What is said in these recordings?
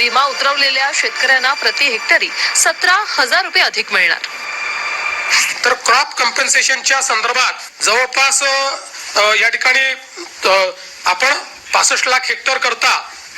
विमा उतरवलेल्या शेतकऱ्यांना प्रति हेक्टरी 17,000 रुपये अधिक मिळणार. तर क्रॉप कम्पेन्सेशनच्या संदर्भात जवळपास या ठिकाणी आपण 65 लाख हेक्टर करता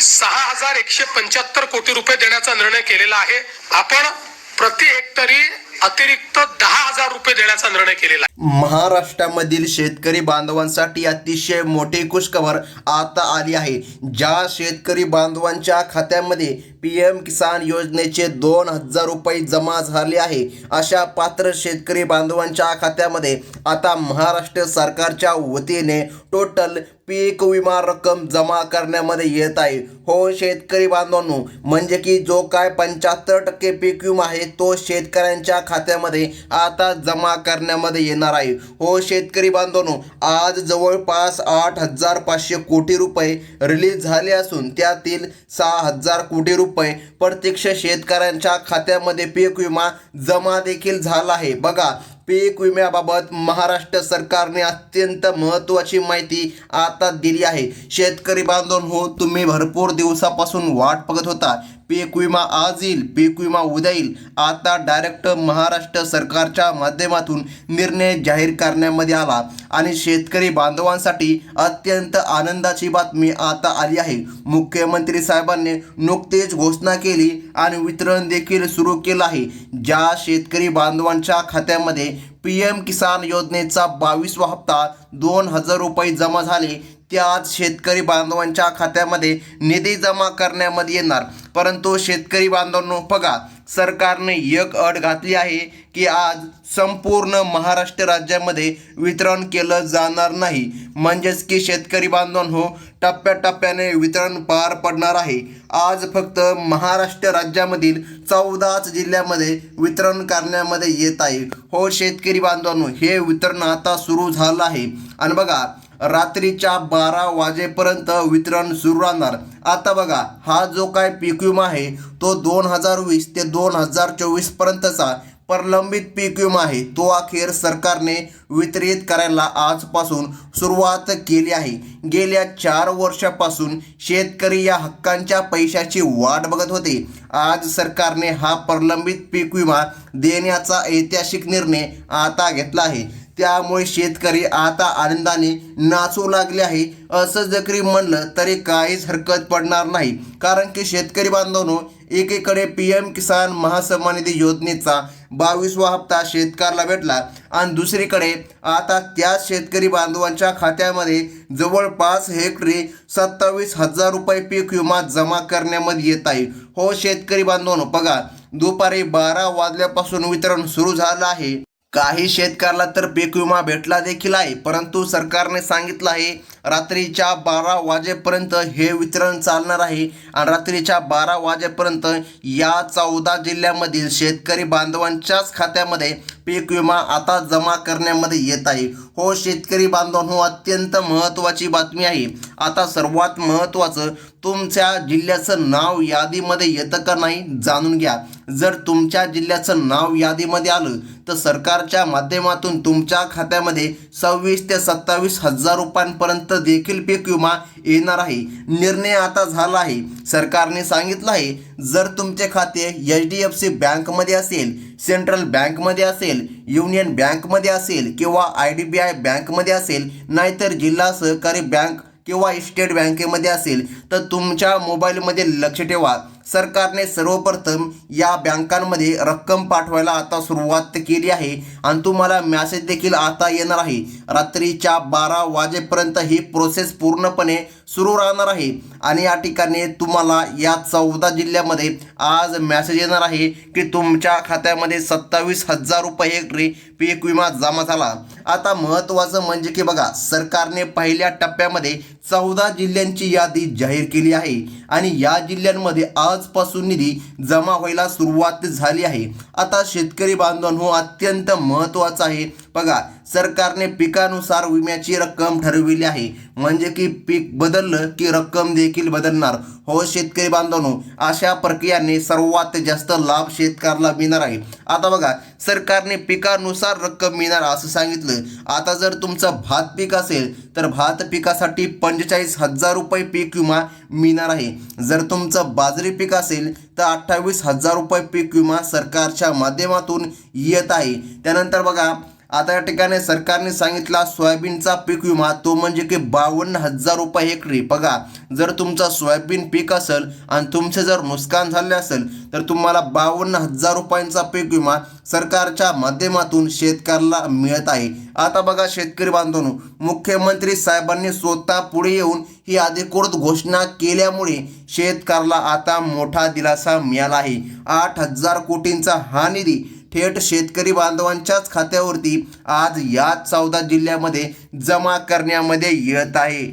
6,175 कोटी रुपये देण्याचा निर्णय केलेला आहे. आपण प्रति हेक्टरी अतिरिक्त 10,000 रुपये देण्याचा निर्णय केलेला आहे. महाराष्ट्रामधील शेतकरी बांधवांसाठी अतिशय मोठी खुशखबर आता आली आहे. ज्या शेतकरी बांधवांच्या खात्यामध्ये PM किसान योजनेचे 2,000 रुपये जमा झाले आहे, अशा पात्र शेतकरी बांधवांच्या खात्यामध्ये आता महाराष्ट्र सरकारच्या वतीने टोटल पीक विमा रक्कम जमा करण्यामध्ये येत आहे. हो शेतकरी बांधवांनो, म्हणजे की जो काय 75% पीक विमा आहे तो शेतकऱ्यांच्या खात्यामध्ये आता जमा करण्यामध्ये येणार आहे. हो शेतकरी बांधवांनो, आज जवळपास 8,500 कोटी रुपये रिलीज झाले असून त्यातील 6,000 कोटी रुपये प्रत्यक्ष शेतकऱ्यांच्या खात्यामध्ये पीक विमा जमा देखील झाला आहे. बघा, पीक विम्याबाबत महाराष्ट्र सरकारने अत्यंत महत्त्वाची माहिती आता दिली आहे. शेतकरी बांधवांनो, तुम्ही भरपूर दिवसापासून वाट बघत होता. पीक विमा आज येईल, पीक विमा उद्या येईल. आता डायरेक्ट महाराष्ट्र सरकारच्या माध्यमातून निर्णय जाहीर करण्यामध्ये आला आणि शेतकरी बांधवांसाठी अत्यंत आनंदाची बातमी आता आली आहे. मुख्यमंत्री साहेबांनी नुकतीच घोषणा केली आणि वितरण देखील सुरू केलं आहे. ज्या शेतकरी बांधवांच्या खात्यामध्ये PM किसान योजनेचा 22वा हप्ता 2,000 रुपये जमा झाले, त्याच शेतकरी बांधवांच्या खात्यामध्ये निधी जमा करण्यामध्ये येणार. परंतु शेतकरी बांधवांनो, बघा, सरकारने एक अट घातली आहे की आज संपूर्ण महाराष्ट्र राज्यामध्ये वितरण केलं जाणार नाही. म्हणजेच की शेतकरी बांधवांनो, टप्प्याटप्प्याने वितरण पार पडणार आहे. आज फक्त महाराष्ट्र राज्यामधील 14 जिल्ह्यामध्ये वितरण करण्यामध्ये येत आहे. हो शेतकरी बांधवांनो, हे वितरण आता सुरू झालं आहे आणि बघा, रात्रीच्या 12 वाजेपर्यंत वितरण सुरू राहणार. आता बघा, हा जो काय पीक विमा आहे तो 2020 ते 2024 पर्यंतचा प्रलंबित पीक विमा आहे, तो अखेर सरकारने वितरित करायला आजपासून सुरुवात केली आहे. गेल्या 4 वर्षापासून शेतकरी या हक्कांच्या पैशाची वाट बघत होते. आज सरकारने हा प्रलंबित पीक विमा देण्याचा ऐतिहासिक निर्णय आता घेतला आहे. त्यामुळे शेतकरी आता आनंदाने नाचू लागले आहे असं जरी म्हणलं तरी काहीच हरकत पडणार नाही. कारण की शेतकरी बांधवांनो, एकीकडे PM किसान महासन्मान निधी योजनेचा 22वा हप्ता शेतकऱ्याला भेटला आणि दुसरीकडे आता त्याच शेतकरी बांधवांच्या खात्यामध्ये जवळपास हेक्टरी 27,000 रुपये पीक विमा जमा करण्यामध्ये येत आहे. हो शेतकरी बांधवांनो, बघा, दुपारी 12 वाजल्यापासून वितरण सुरू झालं आहे. काही शेतकऱ्याला तर पीक विमा भेटला देखील आहे, परंतु सरकारने सांगितलं आहे रात्रीच्या 12 वाजेपर्यंत हे वितरण चालणार आहे आणि रात्रीच्या 12 वाजेपर्यंत या 14 जिल्ह्यामधील शेतकरी बांधवांच्याच खात्यामध्ये पीक विमा आता जमा करण्यामध्ये येत आहे. हो शेतकरी बांधवांनो, अत्यंत महत्त्वाची बातमी आहे. आता सर्वात महत्त्वाचं, तुमच्या जिल्ह्याचं नाव यादीमध्ये येतं का नाही जाणून घ्या. जर तुमच्या जिल्ह्याचं नाव यादीमध्ये आलं तर सरकारच्या माध्यमातून तुमच्या खात्यामध्ये 26 ते 27 हजार रुपयांपर्यंत देखील पीक विमा येणार आहे. निर्णय आता झाला आहे. सरकारने सांगितलं आहे, जर तुमचे खाते HDFC बँकमध्ये असेल, सेंट्रल बँकमध्ये असेल, युनियन बँकमध्ये असेल किंवा IDBI बँकमध्ये असेल, नाहीतर जिल्हा सहकारी बँक किंवा स्टेट बँकेमध्ये असेल, तर तुमच्या मोबाईलमध्ये लक्ष ठेवा, सरकारने सर्वप्रथम या बँकांमध्ये रक्कम पाठवायला आता सुरुवात केली आहे आणि तुम्हाला मेसेज देखील आता येणार आहे. रात्रीच्या 12 वाजेपर्यंत ही प्रोसेस पूर्णपणे सुरू राहणार आहे आणि या ठिकाणी तुम्हाला या 14 जिल्ह्यामध्ये आज मेसेज येणार आहे की तुमच्या खात्यामध्ये 27,000 रुपये हेक्टरी पीक विमा जमा झाला. आता महत्त्वाचं म्हणजे की बघा, सरकारने पहिल्या टप्प्यामध्ये 14 जिल्ह्यांची यादी जाहीर केली आहे आणि या जिल्ह्यांमध्ये आजपासून निधी जमा व्हायला सुरुवात झाली आहे. आता शेतकरी बांधवांनो, अत्यंत महत्त्वाचं आहे बघा, सरकारने पिकानुसार विम्याची रक्कम ठरविली आहे. म्हणजे की पीक बदललं की रक्कम देखील बदलणार. हो शेतकरी बांधवांनो, अशा प्रक्रियेने सर्वात जास्त लाभ शेतकऱ्याला मिळणार आहे. आता बघा, सरकारने पिकानुसार रक्कम मिळणार असं सांगितलं. आता जर तुमचं भात पीक असेल तर भात पिकासाठी 45,000 रुपये पीक विमा मिळणार आहे. जर तुमचं बाजरी पीक असेल तर 28,000 रुपये पीक विमा सरकारच्या माध्यमातून येत आहे. त्यानंतर बघा आता या ठिकाणी सरकारने सांगितला सोयाबीनचा पीक विमा तो म्हणजे की 52,000 रुपये हेक्टरी. बघा जर तुमचं सोयाबीन पीक असेल आणि तुमचे जर नुकसान झाले असेल तर तुम्हाला 52,000 रुपयांचा पीक विमा सरकारच्या माध्यमातून शेतकऱ्याला मिळत आहे. आता बघा शेतकरी बांधवांनो, मुख्यमंत्री साहेबांनी स्वतः पुढे येऊन ही अधिकृत घोषणा केल्यामुळे शेतकऱ्याला आता मोठा दिलासा मिळाला आहे. 8,000 कोटींचा हा निधी थेट शेतकरी बांधवांच्याच खात्यावरती आज या 14 जिल्ह्यामध्ये जमा करण्यामध्ये येत आहे.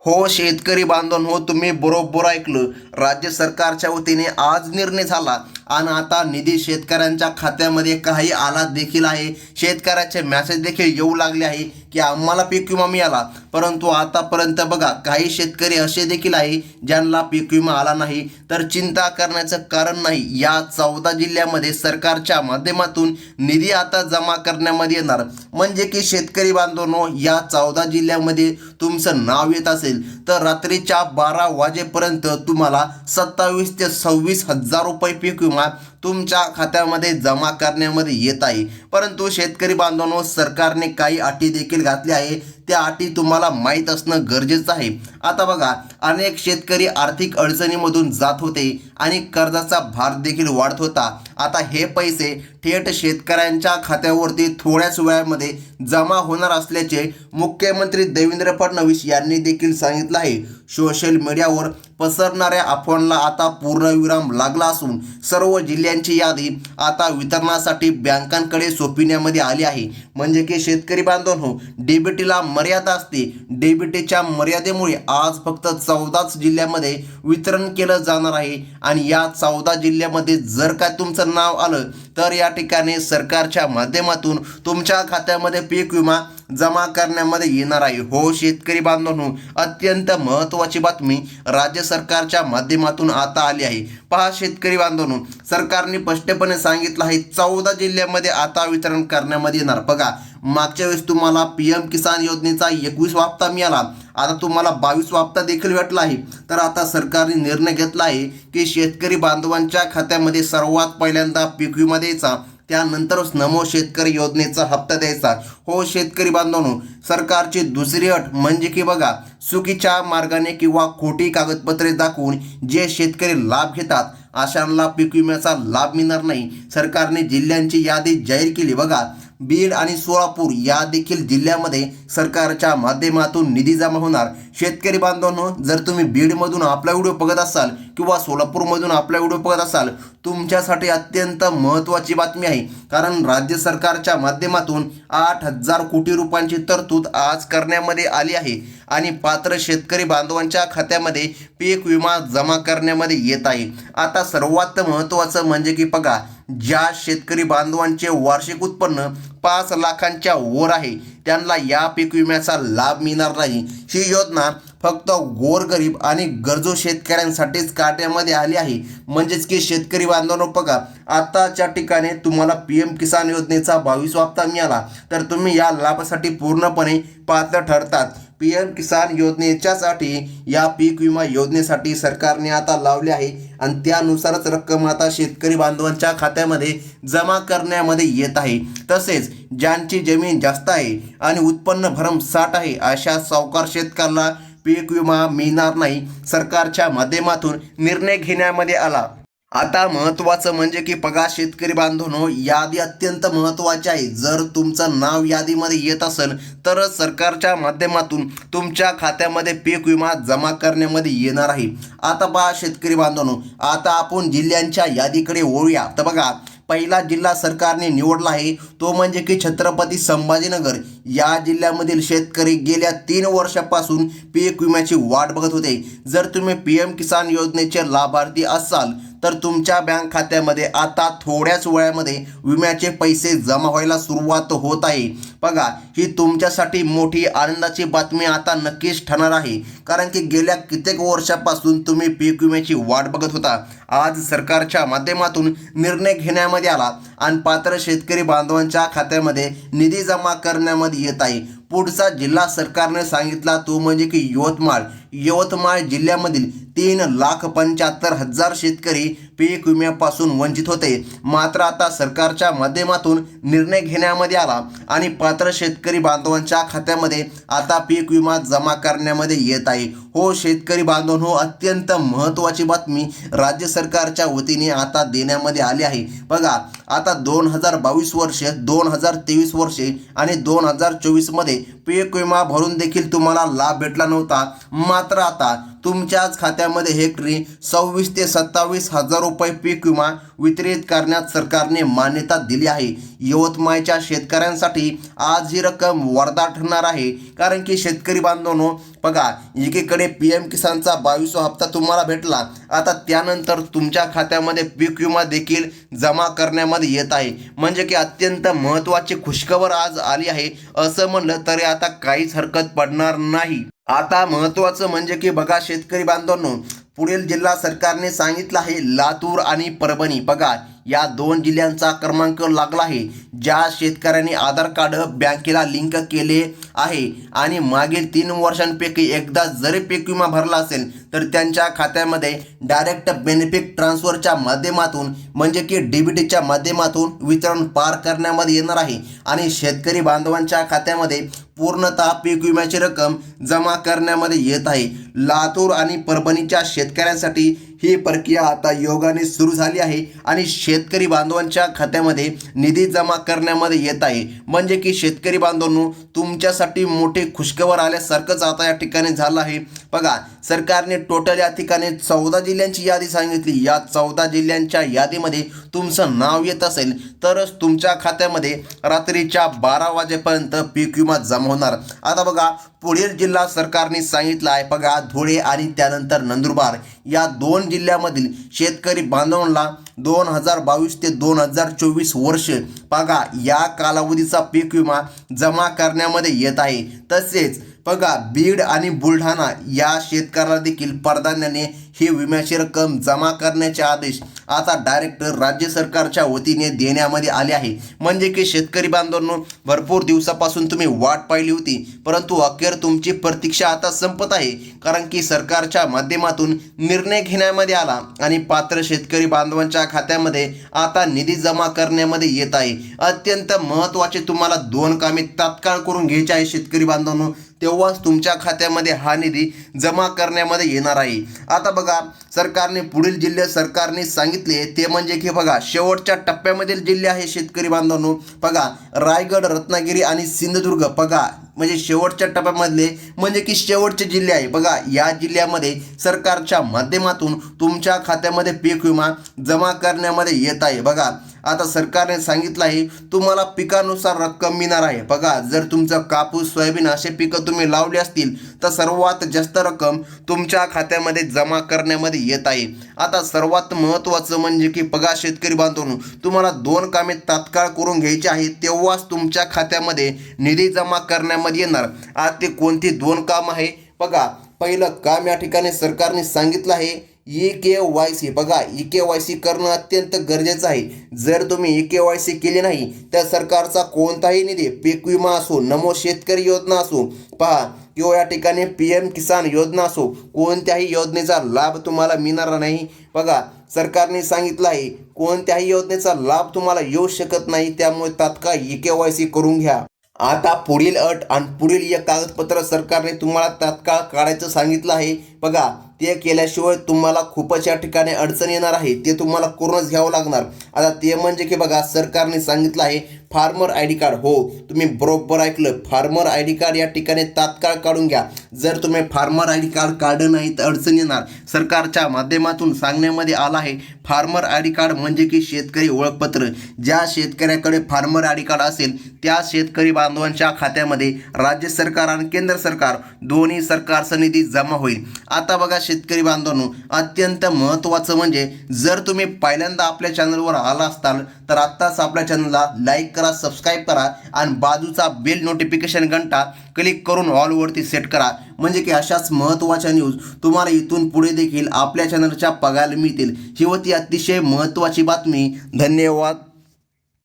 हो शेतकरी बांधवांनो, तुम्ही बरोबर ऐकलं. राज्य सरकारच्या वतीने आज निर्णय झाला आणि आता निधी शेतकऱ्यांच्या खात्यामध्ये काही आला देखील आहे. शेतकऱ्याचे मेसेज देखील येऊ लागले आहे की आम्हाला पीक विमा मिळाला. परंतु आतापर्यंत बघा काही शेतकरी असे देखील आहे ज्यांना पीक विमा आला नाही. तर चिंता करण्याचं कारण नाही. या 14 जिल्ह्यामध्ये सरकारच्या माध्यमातून निधी आता जमा करण्यामध्ये येणार. म्हणजे की शेतकरी बांधवांनो, या 14 जिल्ह्यामध्ये तुमचं नाव येत असेल तर रात्रीच्या 12 वाजेपर्यंत तुम्हाला 27 ते 26,000 रुपये पीक विमा तुमच्या खात्यामध्ये जमा करण्यामध्ये येत आहे. परंतु शेतकरी बांधवांनो, सरकारने काही अटी देखील घातल्या आहे. त्या अटी तुम्हाला माहीत असणं गरजेचं आहे. आता बघा अनेक शेतकरी आर्थिक अडचणीमधून जात होते आणि कर्जाचा भार देखील वाढत होता. आता हे पैसे थेट शेतकऱ्यांच्या खात्यावरती थोड्याच वेळामध्ये जमा होणार असल्याचे मुख्यमंत्री देवेंद्र फडणवीस यांनी देखील सांगितलं आहे. सोशल मीडियावर पसरणाऱ्या अफवांना आता पूर्णविराम लागला असून सर्व जिल्ह्यांची यादी आता वितरणासाठी बँकांकडे सोपविण्यामध्ये आली आहे. म्हणजे की शेतकरी बांधवांनो, डीबीटीला मर्यादा असते. डीबीटीच्या मर्यादेमुळे आज फक्त 14च जिल्ह्यामध्ये वितरण केलं जाणार आहे. आणि या 14 जिल्ह्यामध्ये जर काय तुमचं नाव आलं तर या ठिकाणी सरकारच्या माध्यमातून तुमच्या खात्यामध्ये पीक विमा जमा करण्यामध्ये येणार आहे. हो शेतकरी बांधवांनो, अत्यंत महत्त्वाची बातमी राज्य सरकारच्या माध्यमातून आता आली आहे. पहा शेतकरी बांधवांनो, सरकारने स्पष्टपणे सांगितलं आहे 14 जिल्ह्यामध्ये आता वितरण करण्यामध्ये येणार. बघा मागच्या वेळेस तुम्हाला PM किसान योजनेचा 21 हप्ता मिळाला. आता तुम्हाला 22 हप्ता देखील भेटला आहे. तर आता सरकारने निर्णय घेतला आहे की शेतकरी बांधवांच्या खात्यामध्ये सर्वात पहिल्यांदा पीक विमा द्यायचा, त्यानंतरच नमो शेतकरी योजनेचा हप्ता द्यायचा. हो शेतकरी बांधवांनो, सरकारची दुसरी अट म्हणजे की बघा चुकीच्या मार्गाने किंवा खोटी कागदपत्रे दाखवून जे शेतकरी लाभ घेतात अशांना पीक विम्याचा लाभ मिळणार नाही. सरकारने जिल्ह्यांची यादी जाहीर केली. बघा बीड आणि सोलापूर या देखील जिल्ह्यामध्ये सरकारच्या माध्यमातून निधी जमा होणार. शेतकरी बांधवांनो, जर तुम्ही बीडमधून आपला व्हिडिओ बघत असाल किंवा सोलापूरमधून आपला व्हिडिओ बघत असाल, तुमच्यासाठी अत्यंत महत्त्वाची बातमी आहे. कारण राज्य सरकारच्या माध्यमातून 8,000 कोटी रुपयांची तरतूद आज करण्यामध्ये आली आहे आणि पात्र शेतकरी बांधवांच्या खात्यामध्ये पीक विमा जमा करण्यामध्ये येत आहे. आता सर्वात महत्त्वाचं म्हणजे की बघा ज्या शेतकरी बांधवांचे वार्षिक उत्पन्न 5 लाखांच्या वर आहे त्यांना या पीक विम्याचा लाभ मिळणार नाही. ही योजना फक्त गोरगरीब आणि गरजू शेतकऱ्यांसाठीच काढण्यामध्ये आली आहे. म्हणजेच की शेतकरी बांधवांनो, बघा आताच्या ठिकाणी तुम्हाला PM किसान योजनेचा 22 हप्ता मिळाला तर तुम्ही या लाभासाठी पूर्णपणे पात्र ठरतात. PM किसान योजनेच्यासाठी या पीक विमा योजनेसाठी सरकारने आता लावले आहे आणि त्यानुसारच रक्कम आता शेतकरी बांधवांच्या खात्यामध्ये जमा करण्यामध्ये येत आहे. तसेच ज्यांची जमीन जास्त आहे आणि उत्पन्न भरमसाठ आहे अशा सावकार शेतकऱ्याला पीक विमा मिळणार नाही. सरकारच्या माध्यमातून निर्णय घेण्यामध्ये आला. आता महत्त्वाचं म्हणजे की बघा शेतकरी बांधवांनो, यादी अत्यंत महत्त्वाची आहे. जर तुमचं नाव यादीमध्ये येत असेल तरच सरकारच्या माध्यमातून तुमच्या खात्यामध्ये पीक विमा जमा करण्यामध्ये येणार आहे. आता पहा शेतकरी बांधवांनो, आता आपण जिल्ह्यांच्या यादीकडे वळूया. तर बघा पहिला जिल्हा सरकारने निवडला आहे तो म्हणजे की छत्रपती संभाजीनगर. या जिल्ह्यामधील शेतकरी गेल्या 3 वर्षापासून पीक विम्याची वाट बघत होते. जर तुम्ही PM किसान योजनेचे लाभार्थी असाल तर तुमच्या बँक खात्यामध्ये आता थोड्याच वेळामध्ये विम्याचे पैसे जमा व्हायला सुरुवात होत आहे. बघा, ही तुमच्यासाठी मोठी आनंदाची बातमी आता नक्कीच ठरणार आहे, कारण की गेल्या कित्येक वर्षापासून तुम्ही पीक विम्याची वाट बघत होता. आज सरकारच्या माध्यमातून निर्णय घेण्यामध्ये आला आणि पात्र शेतकरी बांधवांच्या खात्यामध्ये निधी जमा करण्यामध्ये येत आहे. पुढचा जिल्हा सरकारने सांगितला तो म्हणजे की यवतमाळ जिल्ह्यामधील 3,75,000 शेतकरी पीक विम्यापासून वंचित होते. मात्र आता सरकारच्या माध्यमातून निर्णय घेण्यामध्ये आला आणि पात्र शेतकरी बांधवांच्या खात्यामध्ये आता पीक विमा जमा करण्यामध्ये येत आहे. हो शेतकरी बांधवांनो, अत्यंत महत्त्वाची बातमी राज्य सरकारच्या वतीने आता देण्यामध्ये आली आहे. बघा, आता 2022 वर्ष, 2023 वर्षे आणि 2024 मध्ये पीक विमा भरून देखील तुम्हाला लाभ भेटला नव्हता. मात्र आता तुमच्याच खात्यामध्ये हेक्टरी 26 ते 27 हजार रुपये पीक विमा वितरित करण्यात सरकारने मान्यता दिली आहे. यवतमाळच्या शेतकऱ्यांसाठी आज ही रक्कम वरदान ठरणार आहे, कारण की शेतकरी बांधवांनो बघा, एकीकडे PM किसानचा 22वा हप्ता तुम्हाला भेटला, आता त्यानंतर तुमच्या खात्यामध्ये पीक विमा देखील जमा करण्यामध्ये येत आहे. म्हणजे की अत्यंत महत्त्वाची खुशखबर आज आली आहे असं म्हणलं तरी आता काहीच हरकत पडणार नाही. आता महत्त्वाचं म्हणजे की बघा शेतकरी बांधवांनो, पुढील जिल्हा सरकारने सांगितलं आहे लातूर आणि परभणी. बघा, या 2 जिल्ह्यांचा क्रमांक लागला आहे. ज्या शेतकऱ्यांनी आधार कार्ड बँकेला लिंक केले आहे आणि मागील 3 वर्षांपैकी एकदा जरी पीक विमा भरला असेल तर त्यांच्या खात्यामध्ये डायरेक्ट बेनिफिट ट्रान्सफरच्या माध्यमातून म्हणजे की DBTच्या माध्यमातून वितरण पार करण्यामध्ये येणार आहे आणि शेतकरी बांधवांच्या खात्यामध्ये पूर्णतः पीक विम्याची रक्कम जमा करण्यामध्ये येत आहे. लातूर आणि परभणीच्या शेतकऱ्यांसाठी ही प्रक्रिया आता योगाने सुरू झाली आहे आणि शेतकरी बांधवांच्या खात्यामध्ये निधी जमा करण्यामध्ये येत आहे. म्हणजे की शेतकरी बांधवांनो, तुमच्यासाठी मोठी खुशखबर आल्यासारखंच आता या ठिकाणी झालं आहे. बघा, सरकारने टोटल या ठिकाणी 14 जिल्ह्यांची यादी सांगितली. या 14 जिल्ह्यांच्या यादीमध्ये तुमचं नाव येत असेल तरच तुमच्या खात्यामध्ये रात्रीच्या 12 वाजेपर्यंत पीक विमा जमा होणार. आता बघा, पुढील जिल्हा सरकारने सांगितलं आहे. बघा, धुळे आणि त्यानंतर नंदुरबार या 2 जिल्ह्यामधील शेतकरी बांधवांना 2022 ते 2024 वर्ष बघा या कालावधीचा पीक विमा जमा करण्यामध्ये येत आहे. तसेच बघा, बीड आणि बुलढाणा या शेतकऱ्याला देखील प्राधान्याने ही विम्याची रक्कम जमा करण्याचे आदेश आता डायरेक्ट राज्य सरकारच्या वतीने देण्यामध्ये आले आहे. म्हणजे की शेतकरी बांधवांनो, भरपूर दिवसापासून तुम्ही वाट पाहिली होती, परंतु अखेर तुमची प्रतीक्षा आता संपत आहे, कारण की सरकारच्या माध्यमातून निर्णय घेण्यामध्ये आला आणि पात्र शेतकरी बांधवांच्या खात्यामध्ये आता निधी जमा करण्यामध्ये येत आहे. अत्यंत महत्त्वाचे तुम्हाला 2 कामे तात्काळ करून घ्यायचे आहे शेतकरी बांधवांनो, तेव्हाच तुमच्या खात्यामध्ये हा निधी जमा करण्यामध्ये येणार आहे. आता बघा, सरकारने पुढील जिल्हे सरकारने सांगितले ते म्हणजे की बघा, शेवटच्या टप्प्यामधील जिल्हे आहे शेतकरी बांधवांनो. बघा, रायगड, रत्नागिरी आणि सिंधुदुर्ग बघा म्हणजे शेवटच्या टप्प्यामधले म्हणजे की शेवटचे जिल्हे आहे. बघा, या जिल्ह्यामध्ये सरकारच्या माध्यमातून तुमच्या खात्यामध्ये पीक विमा जमा करण्यामध्ये येत आहे. बघा, आता सरकारने सांगितलं आहे तुम्हाला पिकानुसार रक्कम मिळणार आहे. बघा, जर तुमचं कापूस, सोयाबीन असे पिकं तुम्ही लावली असतील तर सर्वात जास्त रक्कम तुमच्या खात्यामध्ये जमा करण्यामध्ये येत आहे. आता सर्वात महत्त्वाचं म्हणजे की बघा शेतकरी बांधवांनो, तुम्हाला 2 कामे तात्काळ करून घ्यायची आहे, तेव्हाच तुमच्या खात्यामध्ये निधी जमा करण्यामध्ये येणार. आज ते कोणती 2 काम आहे? बघा, पहिलं काम या ठिकाणी सरकारने सांगितलं आहे EKYC. बघा, EKYC करणं अत्यंत गरजेचं आहे. जर तुम्ही EKYC केली नाही तर सरकारचा कोणताही निधी, पीक विमा असो, नमो शेतकरी योजना असो पहा किंवा या ठिकाणी PM किसान योजना असो, कोणत्याही योजनेचा लाभ तुम्हाला मिळणार नाही. बघा, सरकारने सांगितलं आहे कोणत्याही योजनेचा लाभ तुम्हाला येऊ शकत नाही, त्यामुळे तात्काळ EKYC करून घ्या. आता पुढील अट आणि पुढील एक कागदपत्र सरकारने तुम्हाला तात्काळ काढायचं सांगितलं आहे. बघा, ते केल्याशिवाय तुम्हाला खूपच या ठिकाणी अडचण येणार आहे, ते तुम्हाला करूनच घ्यावं लागणार. आता ते म्हणजे की बघा, सरकारने सांगितलं आहे फार्मर ID कार्ड. हो, तुम्ही बरोबर ऐकलं, फार्मर ID कार्ड या ठिकाणी तात्काळ काढून घ्या. जर तुम्ही फार्मर ID कार्ड काढलं नाही तर अडचण येणार. सरकारच्या माध्यमातून सांगण्यामध्ये आलं आहे फार्मर ID कार्ड म्हणजे की शेतकरी ओळखपत्र. ज्या शेतकऱ्याकडे फार्मर ID कार्ड असेल त्या शेतकरी बांधवांच्या खात्यामध्ये राज्य सरकार आणि केंद्र सरकार दोन्ही सरकारचा निधी जमा होईल. आता बघा शेतकरी बांधवांनो, अत्यंत महत्त्वाचं म्हणजे जर तुम्ही पहिल्यांदा आपल्या चॅनलवर आला असाल तर आत्ताच आपल्या चॅनलला लाईक करा, सबस्क्राईब करा आणि बाजूचा बेल नोटिफिकेशन घंटा क्लिक करून ऑलवरती सेट करा, म्हणजे की अशाच महत्त्वाच्या न्यूज तुम्हाला इथून पुढे देखील आपल्या चॅनलच्या बघायला मिळतील. ही होती अतिशय महत्त्वाची बातमी. धन्यवाद.